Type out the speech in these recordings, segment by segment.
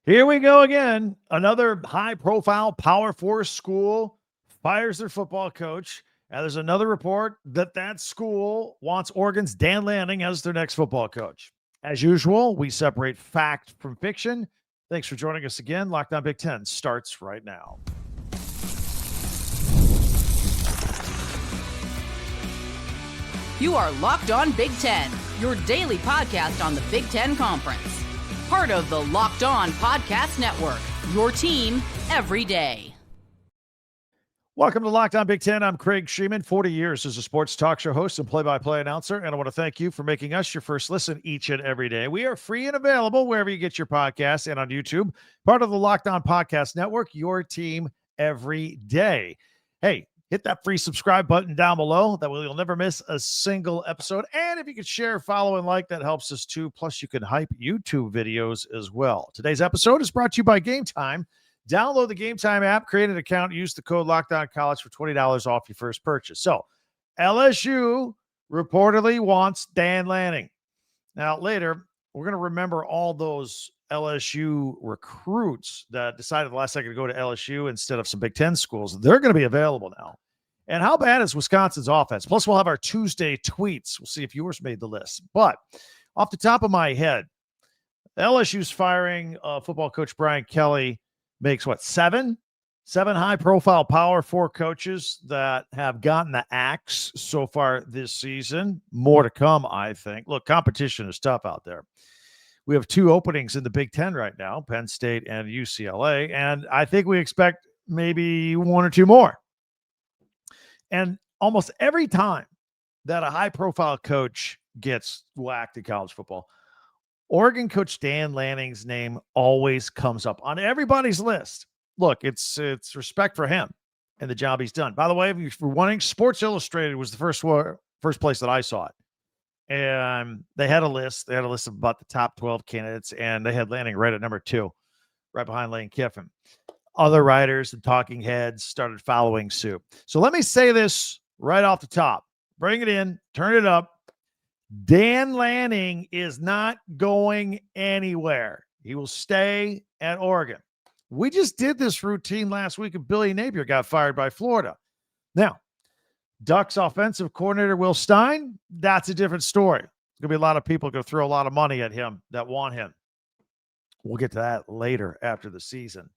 Here we go again. Another high-profile Power 4 school fires their football coach. And there's another report that school wants Oregon's Dan Lanning as their next football coach. As usual, we separate fact from fiction. Thanks for joining us again. Locked On Big Ten starts right now. You are Locked On Big Ten, your daily podcast on the Big Ten Conference. Part of the Locked On Podcast Network, your team every day. Welcome to Locked On Big Ten. I'm Craig Sheeman, 40 years as a sports talk show host and play-by-play announcer, and I want to thank you for making us your first listen each and every day. We are free and available wherever you get your podcasts and on YouTube. Part of the Locked On Podcast Network, your team every day. Hey, hit that free subscribe button down below. That way you'll never miss a single episode. And if you could share, follow, and like, that helps us too. Plus, you can hype YouTube videos as well. Today's episode is brought to you by Game Time. Download the Game Time app, create an account, use the code LOCKEDONCollege for $20 off your first purchase. So, LSU reportedly wants Dan Lanning. Now, later, we're going to remember all those LSU recruits that decided the last second to go to LSU instead of some Big Ten schools. They're going to be available now. And how bad is Wisconsin's offense? Plus, we'll have our Tuesday tweets. We'll see if yours made the list. But off the top of my head, LSU's firing football coach Brian Kelly makes what, seven high-profile Power 4 coaches that have gotten the axe so far this season. More to come, I think. Look, competition is tough out there. We have two openings in the Big Ten right now, Penn State and UCLA, and I think we expect maybe one or two more. And almost every time that a high-profile coach gets whacked in college football, Oregon coach Dan Lanning's name always comes up on everybody's list. Look, it's respect for him and the job he's done. By the way, if you're wondering, Sports Illustrated was the first place that I saw it. And they had a list. They had a list of about the top 12 candidates, and they had Lanning right at number 2, right behind Lane Kiffin. Other writers and talking heads started following suit. So let me say this right off the top. Bring it in, turn it up. Dan Lanning is not going anywhere. He will stay at Oregon. We just did this routine last week, and Billy Napier got fired by Florida. Now, Ducks offensive coordinator Will Stein, that's a different story. There's going to be a lot of people going to throw a lot of money at him that want him. We'll get to that later after the season.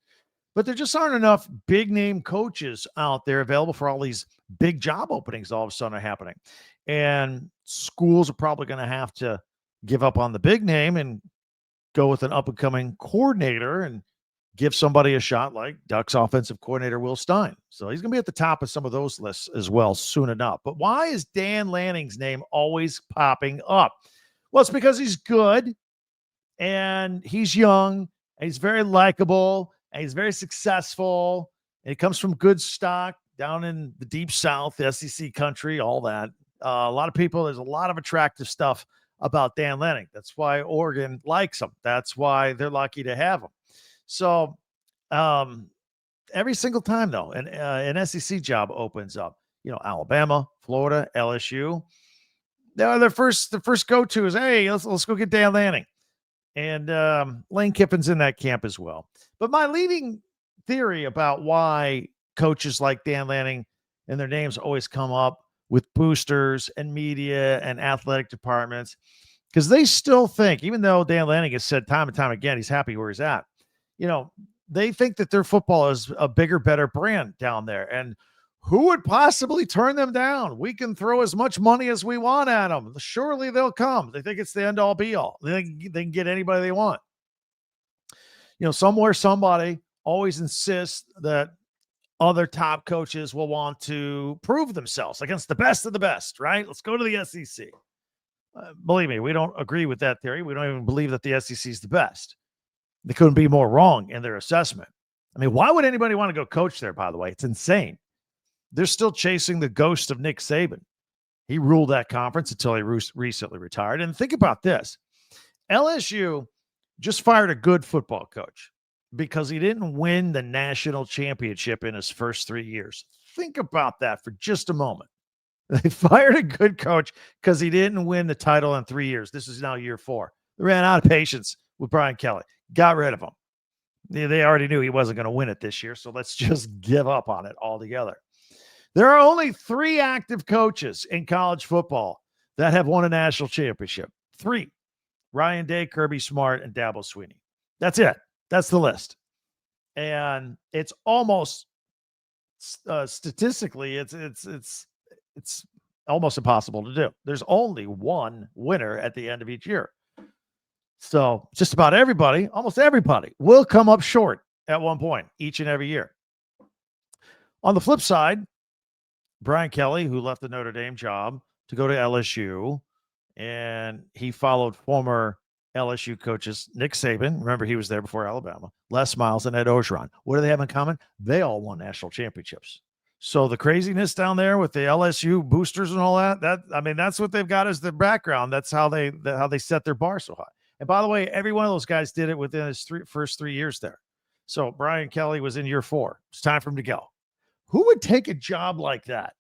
But there just aren't enough big-name coaches out there available for all these big job openings all of a sudden are happening. And schools are probably going to have to give up on the big name and go with an up-and-coming coordinator and give somebody a shot like Ducks offensive coordinator Will Stein. So he's going to be at the top of some of those lists as well soon enough. But why is Dan Lanning's name always popping up? Well, it's because he's good, and he's young, and he's very likable, and he's very successful, and he comes from good stock down in the deep South, the SEC country, all that. A lot of people, there's a lot of attractive stuff about Dan Lanning. That's why Oregon likes him. That's why they're lucky to have him. So every single time, though, an SEC job opens up, Alabama, Florida, LSU, their first go-to is, hey, let's go get Dan Lanning. And Lane Kiffin's in that camp as well. But my leading theory about why coaches like Dan Lanning and their names always come up with boosters and media and athletic departments, because they still think, even though Dan Lanning has said time and time again he's happy where he's at, they think that their football is a bigger, better brand down there. And who would possibly turn them down? We can throw as much money as we want at them. Surely they'll come. They think it's the end-all, be-all. They can get anybody they want. Somewhere somebody always insists that other top coaches will want to prove themselves against the best of the best, right? Let's go to the SEC. Believe me, we don't agree with that theory. We don't even believe that the SEC is the best. They couldn't be more wrong in their assessment. I mean, why would anybody want to go coach there, by the way? It's insane. They're still chasing the ghost of Nick Saban. He ruled that conference until he recently retired. And think about this. LSU just fired a good football coach because he didn't win the national championship in his first 3 years. Think about that for just a moment. They fired a good coach because he didn't win the title in 3 years. This is now year 4. They ran out of patience with Brian Kelly. Got rid of him. They already knew he wasn't going to win it this year, so let's just give up on it altogether. There are only 3 active coaches in college football that have won a national championship. 3. Ryan Day, Kirby Smart, and Dabo Swinney. That's it. That's the list. And it's almost statistically, it's almost impossible to do. There's only one winner at the end of each year. So just about everybody, almost everybody, will come up short at one point each and every year. On the flip side, Brian Kelly, who left the Notre Dame job to go to LSU, and he followed former LSU coaches Nick Saban. Remember, he was there before Alabama. Les Miles and Ed Orgeron. What do they have in common? They all won national championships. So the craziness down there with the LSU boosters and all that's what they've got as their background. That's how they set their bar so high. And by the way, every one of those guys did it within his first 3 years there. So Brian Kelly was in year 4. It's time for him to go. Who would take a job like that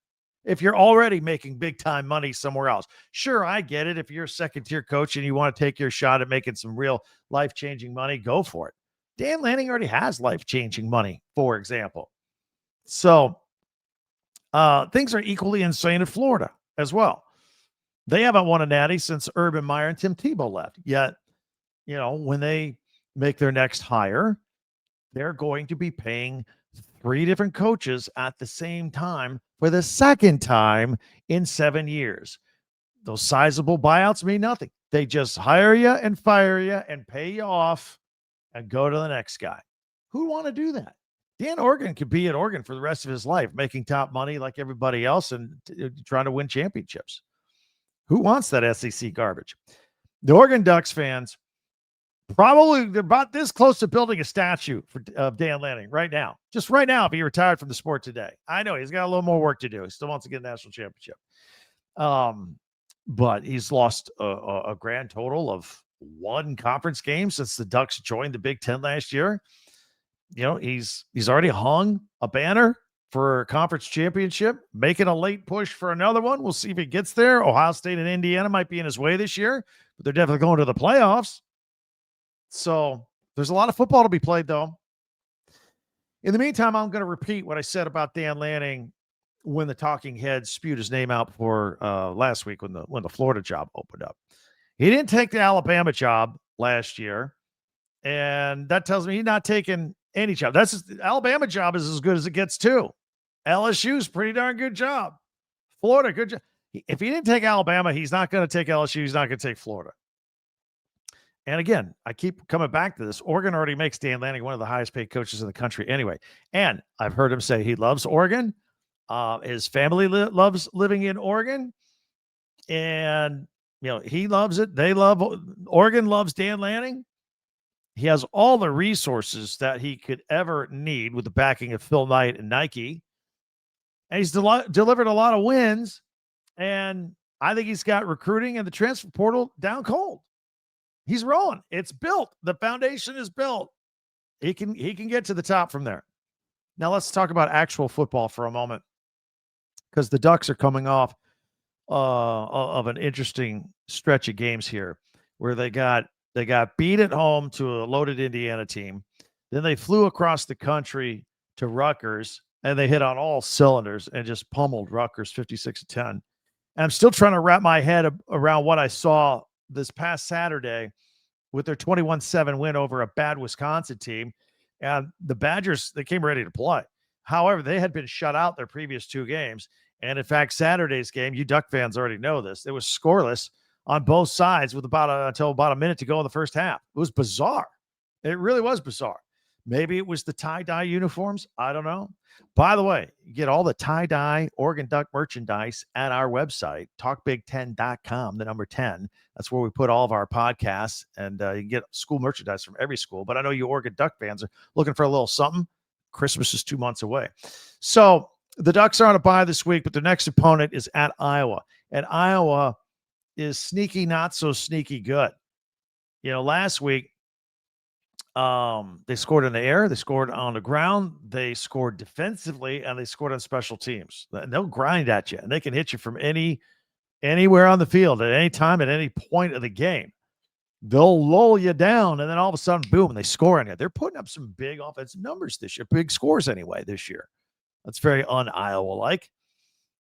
if you're already making big time money somewhere else? Sure, I get it. If you're a second tier coach and you want to take your shot at making some real life changing money, go for it. Dan Lanning already has life changing money, for example. So things are equally insane in Florida as well. They haven't won a natty since Urban Meyer and Tim Tebow left. Yet, when they make their next hire, they're going to be paying 3 different coaches at the same time for the second time in 7 years. Those sizable buyouts mean nothing. They just hire you and fire you and pay you off and go to the next guy. Who want to do that? Dan Oregon could be at Oregon for the rest of his life, making top money like everybody else and trying to win championships. Who wants that SEC garbage? The Oregon Ducks fans probably they're about this close to building a statue of Dan Lanning right now. Just right now, if he retired from the sport today. I know he's got a little more work to do. He still wants to get a national championship. But he's lost a grand total of 1 conference game since the Ducks joined the Big Ten last year. He's already hung a banner for a conference championship, making a late push for another one. We'll see if he gets there. Ohio State and Indiana might be in his way this year, but they're definitely going to the playoffs. So there's a lot of football to be played, though. In the meantime, I'm going to repeat what I said about Dan Lanning when the talking heads spewed his name out before last week when the Florida job opened up. He didn't take the Alabama job last year, and that tells me he's not taking any job. Alabama job is as good as it gets too. LSU's pretty darn good job. Florida, good job. If he didn't take Alabama, he's not going to take LSU. He's not going to take Florida. And again, I keep coming back to this. Oregon already makes Dan Lanning one of the highest paid coaches in the country anyway. And I've heard him say he loves Oregon. His family loves living in Oregon. And, he loves it. Oregon loves Dan Lanning. He has all the resources that he could ever need with the backing of Phil Knight and Nike. And he's delivered a lot of wins. And I think he's got recruiting and the transfer portal down cold. He's rolling. It's built. The foundation is built. He can get to the top from there. Now let's talk about actual football for a moment, because the Ducks are coming off of an interesting stretch of games here where they got beat at home to a loaded Indiana team. Then they flew across the country to Rutgers, and they hit on all cylinders and just pummeled Rutgers 56-10. And I'm still trying to wrap my head around what I saw this past Saturday with their 21-7 win over a bad Wisconsin team. And the Badgers, they came ready to play. However, they had been shut out their previous 2 games. And in fact, Saturday's game, you Duck fans already know this, it was scoreless on both sides with until about a minute to go in the first half. It was bizarre. It really was bizarre. Maybe it was the tie-dye uniforms. I don't know. By the way, you get all the tie-dye Oregon Duck merchandise at our website, talkbig10.com, the number 10. That's where we put all of our podcasts, and you can get school merchandise from every school. But I know you Oregon Duck fans are looking for a little something. Christmas is 2 months away. So the Ducks are on a bye this week, but their next opponent is at Iowa. And Iowa is sneaky, not so sneaky good. Last week, they scored in the air, they scored on the ground, they scored defensively, and they scored on special teams. They'll grind at you, and they can hit you from anywhere on the field at any time, at any point of the game. they'll lull you down, and then all of a sudden, boom, they score on you. They're putting up some big offensive numbers this year, big scores anyway this year. That's very un-Iowa-like.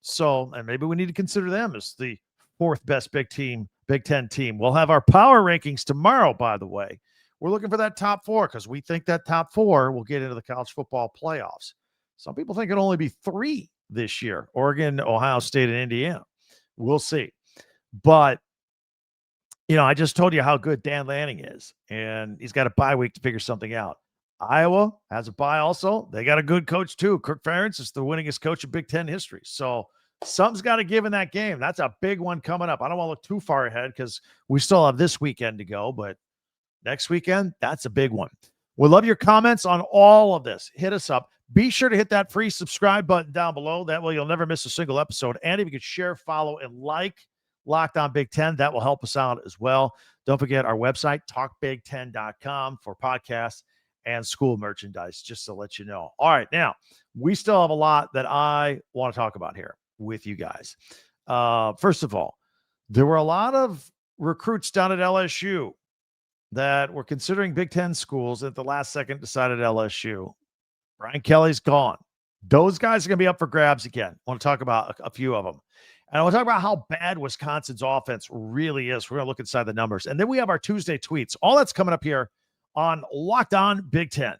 So, and maybe we need to consider them as the fourth best Big Ten team. We'll have our power rankings tomorrow, by the way. We're looking for that top four because we think that top four will get into the college football playoffs. Some people think it'll only be three this year: Oregon, Ohio State, and Indiana. We'll see. But, I just told you how good Dan Lanning is, and he's got a bye week to figure something out. Iowa has a bye also. They got a good coach too. Kirk Ferentz is the winningest coach in Big Ten history. So something's got to give in that game. That's a big one coming up. I don't want to look too far ahead because we still have this weekend to go, but next weekend, that's a big one. We love your comments on all of this. Hit us up. Be sure to hit that free subscribe button down below. That way you'll never miss a single episode. And if you could share, follow, and like Locked On Big Ten, that will help us out as well. Don't forget our website, talkbig10.com, for podcasts and school merchandise, just to let you know. All right, now, we still have a lot that I want to talk about here with you guys. First of all, there were a lot of recruits down at LSU that were considering Big Ten schools at the last second decided LSU. Brian Kelly's gone. Those guys are going to be up for grabs again. I want to talk about a few of them. And I want to talk about how bad Wisconsin's offense really is. We're going to look inside the numbers. And then we have our Tuesday tweets. All that's coming up here on Locked On Big Ten.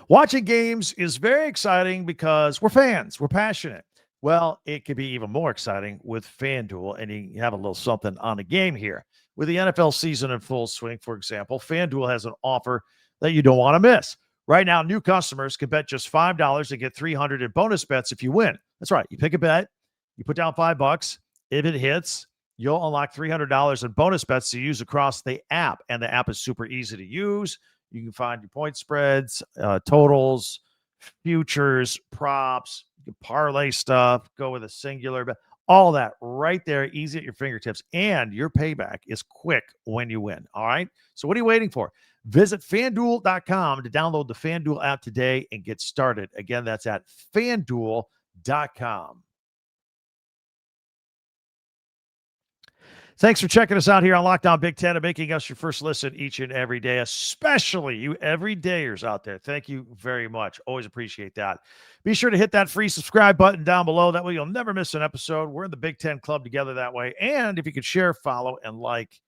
Watching games is very exciting because we're fans. We're passionate. Well, it could be even more exciting with FanDuel, and you have a little something on the game here. With the NFL season in full swing, for example, FanDuel has an offer that you don't want to miss. Right now, new customers can bet just $5 and get $300 in bonus bets if you win. That's right. You pick a bet, you put down $5. If it hits, you'll unlock $300 in bonus bets to use across the app. And the app is super easy to use. You can find your point spreads, totals, futures, props. You can parlay stuff, go with a singular bet. All that right there, easy at your fingertips. And your payback is quick when you win. All right? So what are you waiting for? Visit FanDuel.com to download the FanDuel app today and get started. Again, that's at FanDuel.com. Thanks for checking us out here on Locked On Big Ten and making us your first listen each and every day, especially you everydayers out there. Thank you very much. Always appreciate that. Be sure to hit that free subscribe button down below. That way you'll never miss an episode. We're in the Big Ten Club together that way. And if you could share, follow, and like,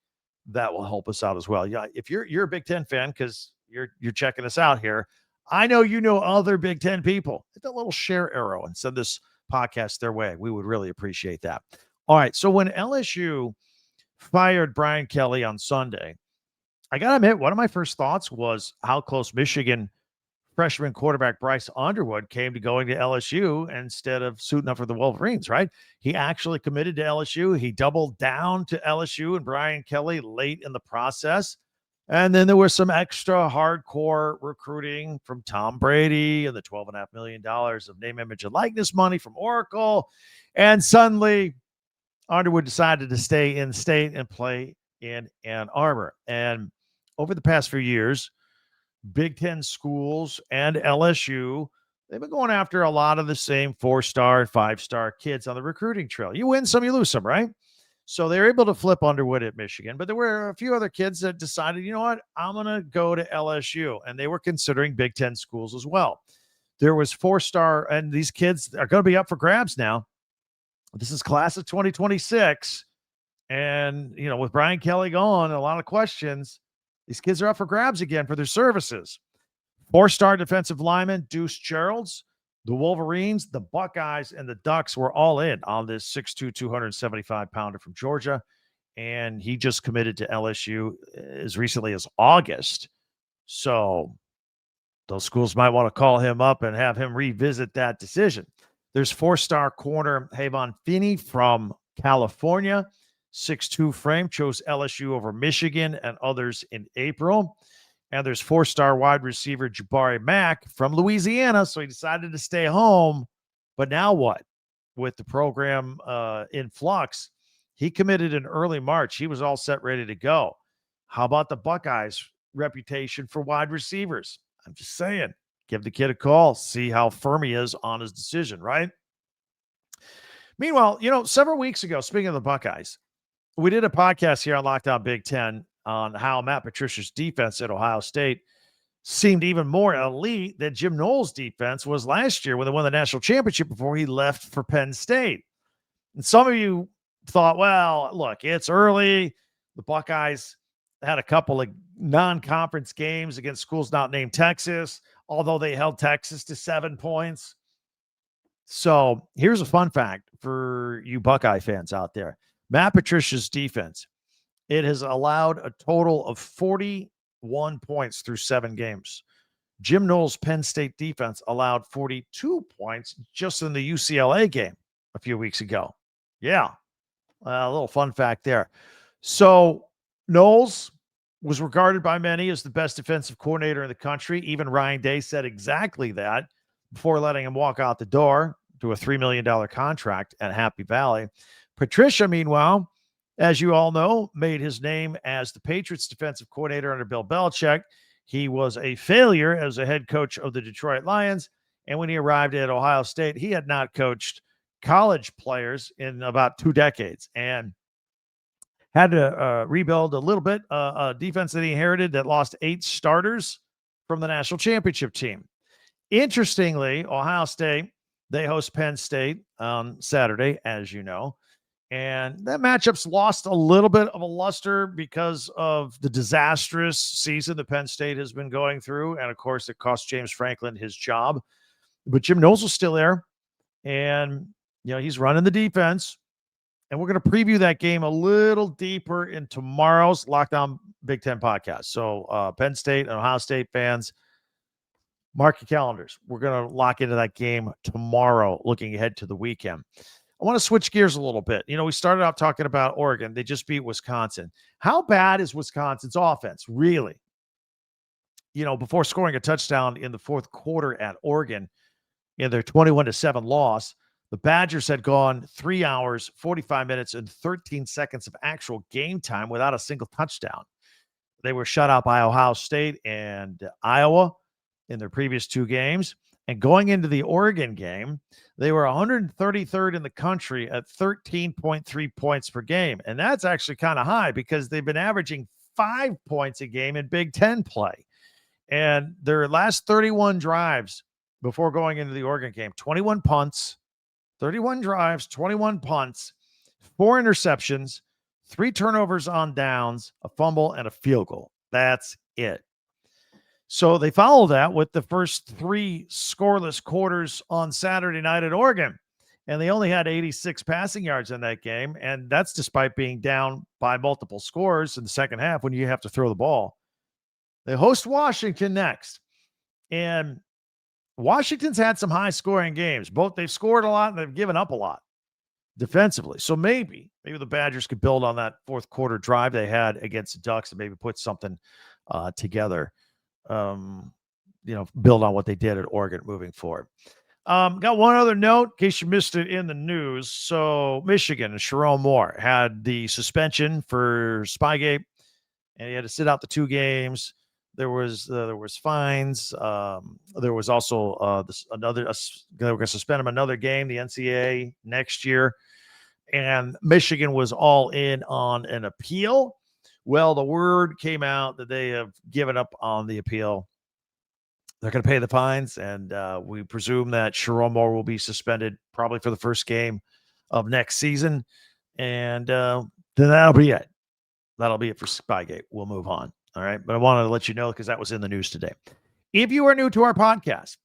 that will help us out as well. Yeah, if you're a Big Ten fan because you're checking us out here, I know you know other Big Ten people. Hit that little share arrow and send this podcast their way. We would really appreciate that. All right, so when LSU fired Brian Kelly on Sunday, I got to admit, one of my first thoughts was how close Michigan freshman quarterback Bryce Underwood came to going to LSU instead of suiting up for the Wolverines, right? He actually committed to LSU. He doubled down to LSU and Brian Kelly late in the process. And then there was some extra hardcore recruiting from Tom Brady and the $12.5 million of name, image, and likeness money from Oracle. And suddenly Underwood decided to stay in state and play in Ann Arbor. And over the past few years, Big Ten schools and LSU, they've been going after a lot of the same 4-star, 5-star kids on the recruiting trail. You win some, you lose some, right? So they're able to flip Underwood at Michigan, but there were a few other kids that decided, you know what, I'm going to go to LSU. And they were considering Big Ten schools as well. There was 4-star, and these kids are going to be up for grabs now. This is class of 2026. And, with Brian Kelly gone, a lot of questions. These kids are up for grabs again for their services. 4-star defensive lineman Deuce Geralds, the Wolverines, the Buckeyes, and the Ducks were all in on this 6'2", 275-pounder from Georgia. And he just committed to LSU as recently as August. So those schools might want to call him up and have him revisit that decision. There's 4-star corner Havon Finney from California. 6'2" frame, chose LSU over Michigan and others in April. And there's 4-star wide receiver Jabari Mack from Louisiana, so he decided to stay home. But now what? With the program in flux, he committed in early March. He was all set, ready to go. How about the Buckeyes' reputation for wide receivers? I'm just saying, give the kid a call, see how firm he is on his decision, right? Meanwhile, several weeks ago, speaking of the Buckeyes, we did a podcast here on Lockdown Big Ten on how Matt Patricia's defense at Ohio State seemed even more elite than Jim Knowles' defense was last year when they won the national championship before he left for Penn State. And some of you thought, well, look, it's early. The Buckeyes had a couple of non-conference games against schools not named Texas, although they held Texas to 7 points. So here's a fun fact for you Buckeye fans out there. Matt Patricia's defense, it has allowed a total of 41 points through 7 games. Jim Knowles Penn State defense allowed 42 points just in the UCLA game a few weeks ago. Yeah, a little fun fact there. So Knowles was regarded by many as the best defensive coordinator in the country. Even Ryan Day said exactly that before letting him walk out the door to a $3 million contract at Happy Valley. Patricia, meanwhile, as you all know, made his name as the Patriots defensive coordinator under Bill Belichick. He was a failure as a head coach of the Detroit Lions. And when he arrived at Ohio State, he had not coached college players in about 2 decades and had to rebuild a little bit a defense that he inherited that lost 8 starters from the national championship team. Interestingly, Ohio State, they host Penn State on Saturday, as you know. And that matchup's lost a little bit of a luster because of the disastrous season that Penn State has been going through. And, of course, it cost James Franklin his job. But Jim Knowles was still there. And, he's running the defense. And we're going to preview that game a little deeper in tomorrow's Lockdown Big Ten podcast. So Penn State and Ohio State fans, mark your calendars. We're going to lock into that game tomorrow, looking ahead to the weekend. I want to switch gears a little bit. We started out talking about Oregon. They just beat Wisconsin. How bad is Wisconsin's offense, really? Before scoring a touchdown in the fourth quarter at Oregon in their 21-7 loss, the Badgers had gone 3 hours, 45 minutes, and 13 seconds of actual game time without a single touchdown. They were shut out by Ohio State and Iowa in their previous 2 games. And going into the Oregon game, they were 133rd in the country at 13.3 points per game. And that's actually kind of high because they've been averaging 5 points a game in Big Ten play. And their last 31 drives before going into the Oregon game, 21 punts, 31 drives, 21 punts, 4 interceptions, 3 turnovers on downs, a fumble, and a field goal. That's it. So they follow that with the first 3 scoreless quarters on Saturday night at Oregon. And they only had 86 passing yards in that game. And that's despite being down by multiple scores in the second half when you have to throw the ball. They host Washington next. And Washington's had some high-scoring games. Both they've scored a lot and they've given up a lot defensively. So maybe the Badgers could build on that fourth quarter drive they had against the Ducks and maybe put something together. Build on what they did at Oregon moving forward. Got one other note in case you missed it in the news. So Michigan and Sharon Moore had the suspension for Spygate, and he had to sit out the 2 games. There was fines. There was also they were going to suspend him another game, the NCAA next year. And Michigan was all in on an appeal. Well, the word came out that they have given up on the appeal. They're going to pay the fines, and we presume that Sharon Moore will be suspended probably for the first game of next season. And then that'll be it. That'll be it for Spygate. We'll move on. All right. But I wanted to let you know because that was in the news today. If you are new to our podcast,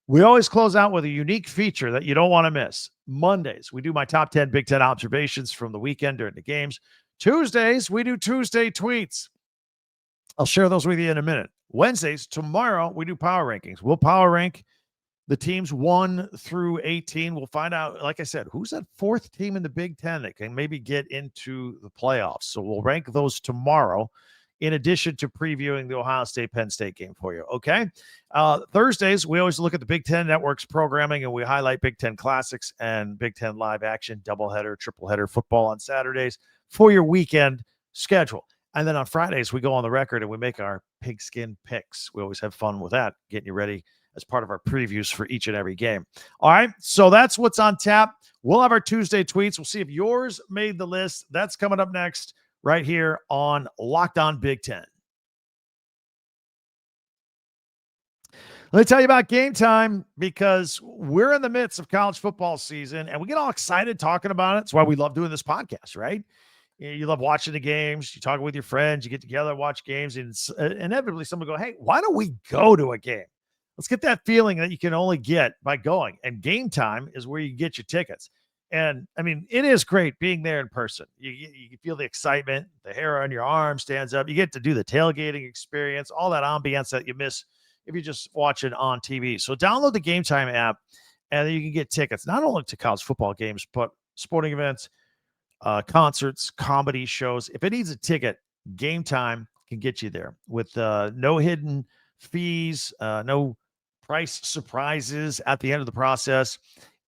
we always close out with a unique feature that you don't want to miss. Mondays, we do my top 10 Big Ten observations from the weekend during the games. Tuesdays, we do Tuesday tweets. I'll share those with you in a minute. Wednesdays, tomorrow, we do power rankings. We'll power rank the teams 1 through 18. We'll find out, like I said, who's that 4th team in the Big Ten that can maybe get into the playoffs. So we'll rank those tomorrow, in addition to previewing the Ohio State-Penn State game for you, okay? Thursdays, we always look at the Big Ten Network's programming, and we highlight Big Ten Classics and Big Ten Live Action, doubleheader, tripleheader football on Saturdays for your weekend schedule. And then on Fridays, we go on the record and we make our pigskin picks. We always have fun with that, getting you ready as part of our previews for each and every game. All right, so that's what's on tap. We'll have our Tuesday tweets. We'll see if yours made the list. That's coming up next right here on Locked On Big Ten. Let me tell you about Game Time, because we're in the midst of college football season and we get all excited talking about it. That's why we love doing this podcast, right? You love watching the games. You talk with your friends. You get together, watch games, and inevitably someone go, hey, why don't we go to a game? Let's get that feeling that you can only get by going. And Game Time is where you get your tickets. And, I mean, it is great being there in person. You feel the excitement. The hair on your arm stands up. You get to do the tailgating experience, all that ambiance that you miss if you just watch it on TV. So download the Game Time app, and then you can get tickets, not only to college football games, but sporting events, concerts, comedy shows. If it needs a ticket, Game Time can get you there with no hidden fees, no price surprises at the end of the process,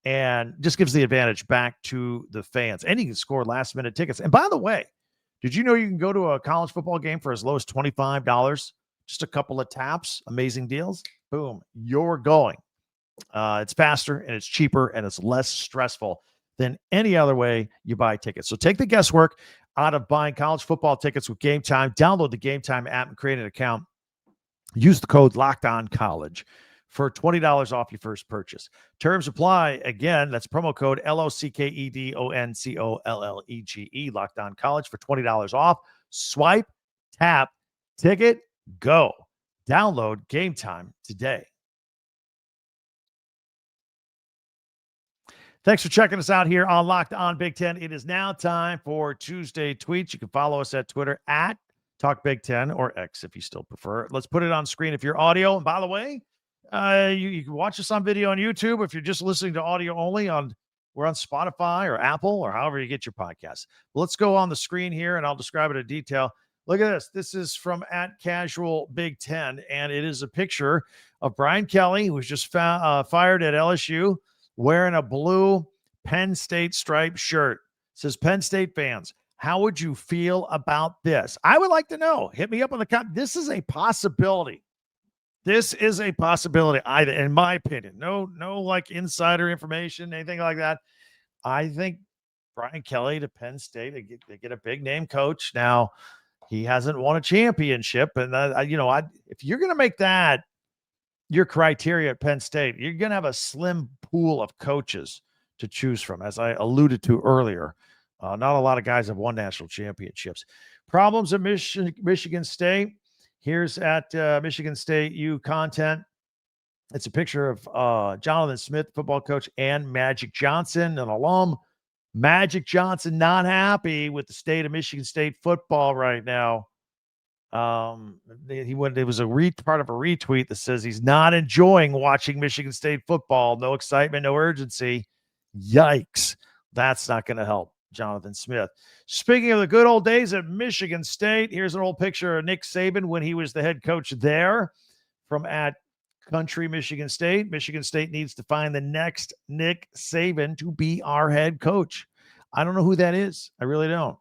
and just gives the advantage back to the fans. And you can score last-minute tickets. And by the way, did you know you can go to a college football game for as low as $25? Just a couple of taps, amazing deals. Boom, you're going. It's faster and it's cheaper and it's less stressful than any other way you buy tickets. So take the guesswork out of buying college football tickets with Game Time. Download the Game Time app and create an account. Use the code LOCKEDONCollege for $20 off your first purchase. Terms apply. Again, that's promo code LOCKEDONCOLLEGE, Locked On College, for $20 off. Swipe, tap, ticket, go. Download Game Time today. Thanks for checking us out here on Locked On Big Ten. It is now time for Tuesday tweets. You can follow us at Twitter at Talk Big Ten, or X if you still prefer. Let's put it on screen if you're audio. And by the way, you can watch us on video on YouTube. If you're just listening to audio only, we're on Spotify or Apple or however you get your podcasts. Well, let's go on the screen here and I'll describe it in detail. Look at this. This is from at Casual Big Ten, and it is a picture of Brian Kelly, who was just fired at LSU, wearing a blue Penn State striped shirt. It says, Penn State fans, how would you feel about this? I would like to know. Hit me up on the comment. This is a possibility. This is a possibility, in my opinion. No, like insider information, anything like that. I think Brian Kelly to Penn State, they get a big name coach. Now, he hasn't won a championship. And, if you're going to make that your criteria at Penn State, you're going to have a slim pool of coaches to choose from, as I alluded to earlier. Not a lot of guys have won national championships. Problems at Michigan State. Here's at Michigan State U content. It's a picture of Jonathan Smith, football coach, and Magic Johnson, an alum. Magic Johnson not happy with the state of Michigan State football right now. It was part of a retweet that says he's not enjoying watching Michigan State football. No excitement, no urgency. Yikes. That's not going to help Jonathan Smith. Speaking of the good old days at Michigan State, here's an old picture of Nick Saban when he was the head coach there, from at Country Michigan State. Michigan State needs to find the next Nick Saban to be our head coach. I don't know who that is. I really don't.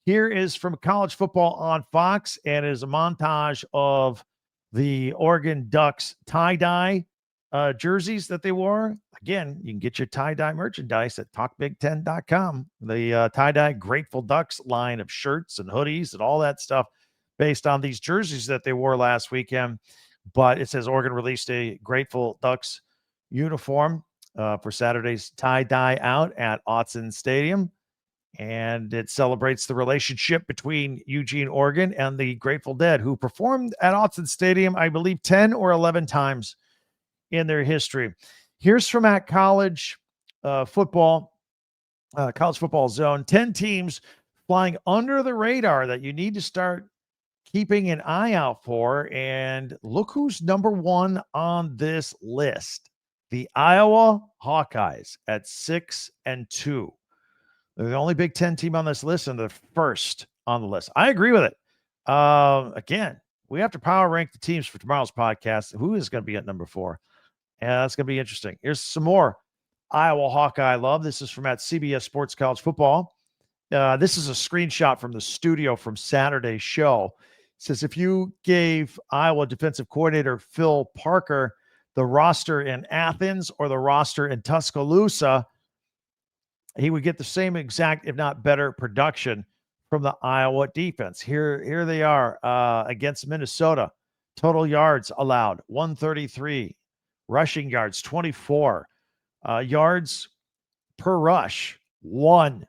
Here is from College Football on Fox, and it is a montage of the Oregon Ducks tie-dye jerseys that they wore. Again, you can get your tie-dye merchandise at talkbig10.com. The tie-dye Grateful Ducks line of shirts and hoodies and all that stuff based on these jerseys that they wore last weekend. But it says Oregon released a Grateful Ducks uniform for Saturday's tie-dye out at Autzen Stadium. And it celebrates the relationship between Eugene, Oregon, and the Grateful Dead, who performed at Autzen Stadium, I believe, 10 or 11 times in their history. Here's from at College Football Zone. 10 teams flying under the radar that you need to start keeping an eye out for. And look who's number one on this list. The Iowa Hawkeyes at 6-2. They're the only Big Ten team on this list, and they're first on the list. I agree with it. Again, we have to power rank the teams for tomorrow's podcast. Who is going to be at number 4? Yeah, that's going to be interesting. Here's some more Iowa Hawkeye love. This is from at CBS Sports College Football. This is a screenshot from the studio from Saturday's show. It says, if you gave Iowa defensive coordinator Phil Parker the roster in Athens or the roster in Tuscaloosa, he would get the same exact, if not better, production from the Iowa defense. Here they are against Minnesota. Total yards allowed, 133. Rushing yards, 24. Yards per rush, 1.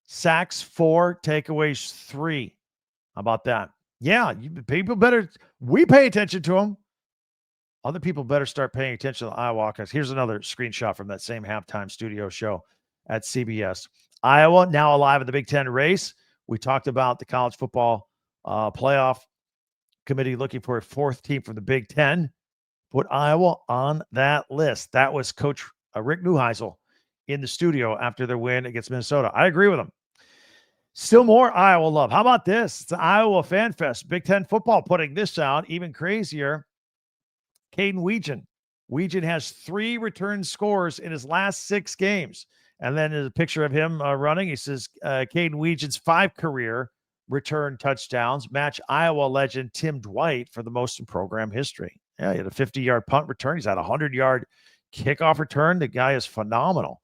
Sacks, 4. Takeaways, 3. How about that? Yeah, we pay attention to them. Other people better start paying attention to the Iowa Hawkeyes. Here's another screenshot from that same halftime studio show at CBS. Iowa now alive in the Big Ten race. We talked about the college football playoff committee looking for a 4th team from the Big Ten. Put Iowa on that list. That was Coach Rick Neuheisel in the studio after their win against Minnesota. I agree with him. Still more Iowa love. How about this? It's the Iowa Fan Fest. Big Ten football putting this out. Even crazier. Caden Weegan. Weegan has 3 return scores in his last 6 games. And then there's a picture of him running. He says Caden Weegan's 5 career return touchdowns match Iowa legend Tim Dwight for the most in program history. Yeah, he had a 50-yard punt return. He's had a 100-yard kickoff return. The guy is phenomenal.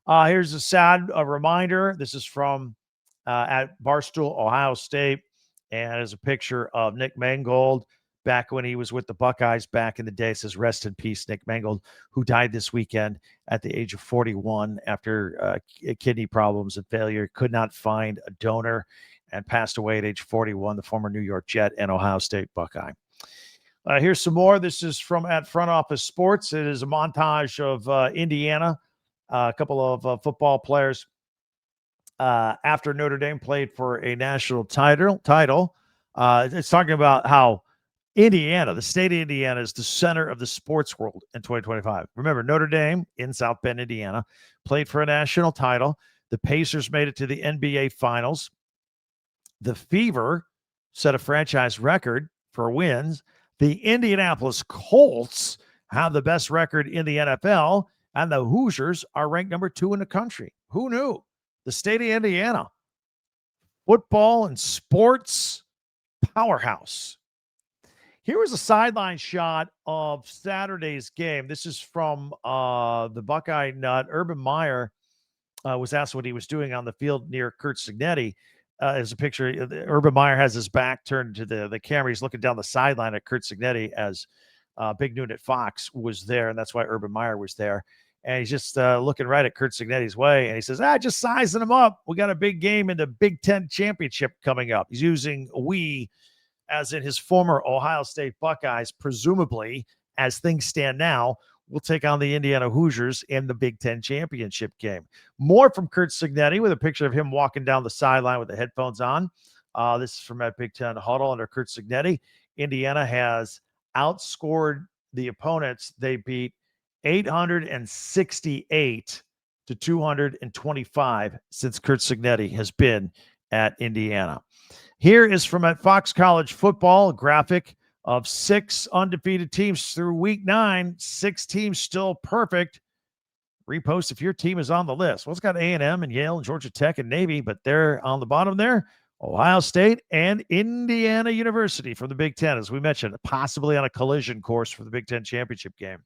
Here's a sad reminder. This is from at Barstool, Ohio State, and there's a picture of Nick Mangold back when he was with the Buckeyes back in the day. It says, rest in peace, Nick Mangold, who died this weekend at the age of 41 after kidney problems and failure. Could not find a donor and passed away at age 41, the former New York Jet and Ohio State Buckeye. Here's some more. This is from at Front Office Sports. It is a montage of Indiana, a couple of football players after Notre Dame played for a national title. It's talking about how Indiana, the state of Indiana, is the center of the sports world in 2025. Remember, Notre Dame in South Bend, Indiana, played for a national title. The Pacers made it to the NBA Finals. The Fever set a franchise record for wins. The Indianapolis Colts have the best record in the NFL, and the Hoosiers are ranked number 2 in the country. Who knew? The state of Indiana, football and sports powerhouse. Here was a sideline shot of Saturday's game. This is from the Buckeye nut. Urban Meyer was asked what he was doing on the field near Curt Cignetti. As a picture, Urban Meyer has his back turned to the camera. He's looking down the sideline at Curt Cignetti as Big Noon at Fox was there, and that's why Urban Meyer was there. And he's just looking right at Curt Cignetti's way, and he says, just sizing him up. We got a big game in the Big Ten championship coming up. He's using we as in his former Ohio State Buckeyes, presumably, as things stand now, will take on the Indiana Hoosiers in the Big Ten championship game. More from Curt Cignetti with a picture of him walking down the sideline with the headphones on. This is from that Big Ten huddle under Curt Cignetti. Indiana has outscored the opponents. They beat 868 to 225 since Curt Cignetti has been at Indiana. Here is from at Fox College Football, a graphic of 6 undefeated teams through week 9, 6 teams still perfect. Repost if your team is on the list. Well, it's got A&M and Yale and Georgia Tech and Navy, but they're on the bottom there. Ohio State and Indiana University from the Big Ten, as we mentioned, possibly on a collision course for the Big Ten championship game.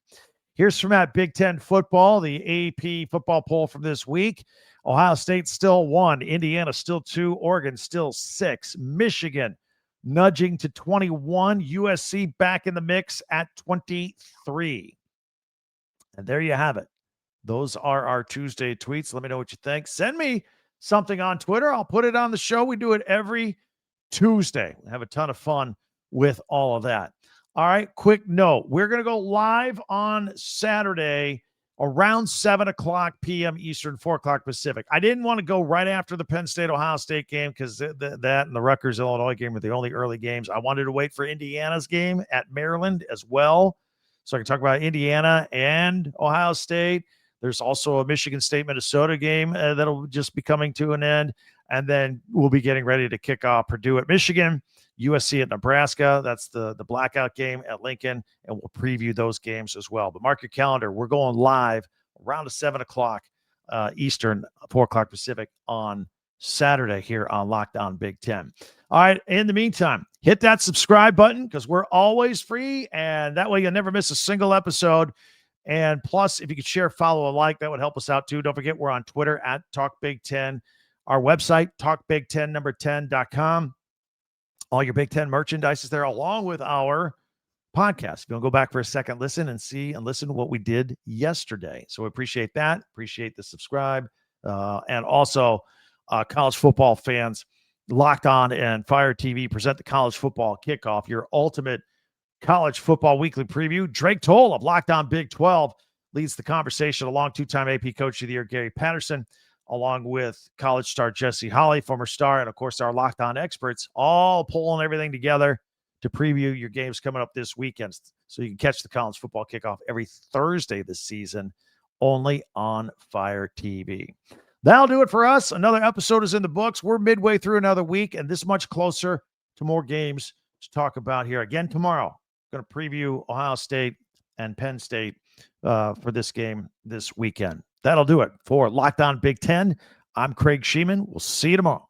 Here's from at Big Ten Football, the AP football poll from this week. Ohio State still 1, Indiana still 2, Oregon still 6, Michigan nudging to 21, USC back in the mix at 23. And there you have it. Those are our Tuesday tweets. Let me know what you think. Send me something on Twitter. I'll put it on the show. We do it every Tuesday. We have a ton of fun with all of that. All right, quick note. We're going to go live on Saturday around 7 o'clock p.m. Eastern, 4 o'clock Pacific. I didn't want to go right after the Penn State-Ohio State game because that and the Rutgers-Illinois game were the only early games. I wanted to wait for Indiana's game at Maryland as well, so I can talk about Indiana and Ohio State. There's also a Michigan State-Minnesota game that'll just be coming to an end, and then we'll be getting ready to kick off Purdue at Michigan, USC at Nebraska. That's the blackout game at Lincoln, and we'll preview those games as well. But mark your calendar. We're going live around 7 o'clock Eastern, 4 o'clock Pacific on Saturday here on Locked On Big Ten. All right. In the meantime, hit that subscribe button because we're always free, and that way you'll never miss a single episode. And plus, if you could share, follow, or like, that would help us out too. Don't forget, we're on Twitter at Talk Big Ten. Our website, talkbig1010.com. All your Big Ten merchandise is there, along with our podcast. If you want to go back for a second, listen and listen to what we did yesterday. So we appreciate that. Appreciate the subscribe. And also, college football fans, Locked On and Fire TV present the College Football Kickoff, your ultimate college football weekly preview. Drake Toll of Locked On Big 12 leads the conversation, along two-time AP Coach of the Year Gary Patterson, along with college star Jesse Holley, former star, and, of course, our Locked On experts, all pulling everything together to preview your games coming up this weekend. So you can catch the College Football Kickoff every Thursday this season, only on Fire TV. That'll do it for us. Another episode is in the books. We're midway through another week, and this much closer to more games to talk about here. Again, tomorrow, going to preview Ohio State and Penn State for this game this weekend. That'll do it for Locked On Big Ten. I'm Craig Sheeman. We'll see you tomorrow.